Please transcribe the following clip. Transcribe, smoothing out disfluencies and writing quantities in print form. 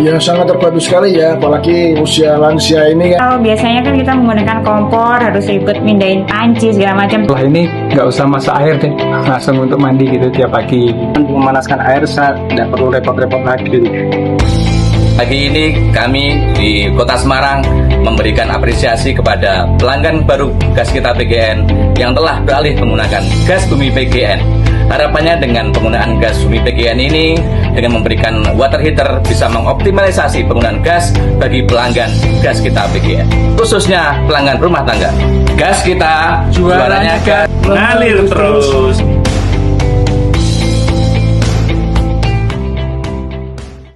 Ya sangat terbantu sekali ya, apalagi usia lansia ini kan. Kalau biasanya kan kita menggunakan kompor, harus ribet mindahin panci segala macam. Setelah ini nggak usah masak air deh, langsung untuk mandi gitu tiap pagi. Memanaskan air saat tidak perlu repot-repot lagi. Pagi ini kami di Kota Semarang memberikan apresiasi kepada pelanggan baru gas kita PGN yang telah beralih menggunakan gas bumi PGN. Harapannya dengan penggunaan gas bumi PGN ini dengan memberikan water heater bisa mengoptimalisasi penggunaan gas bagi pelanggan gas kita PGN, khususnya pelanggan rumah tangga. Gas kita jualannya gas Mengalir terus.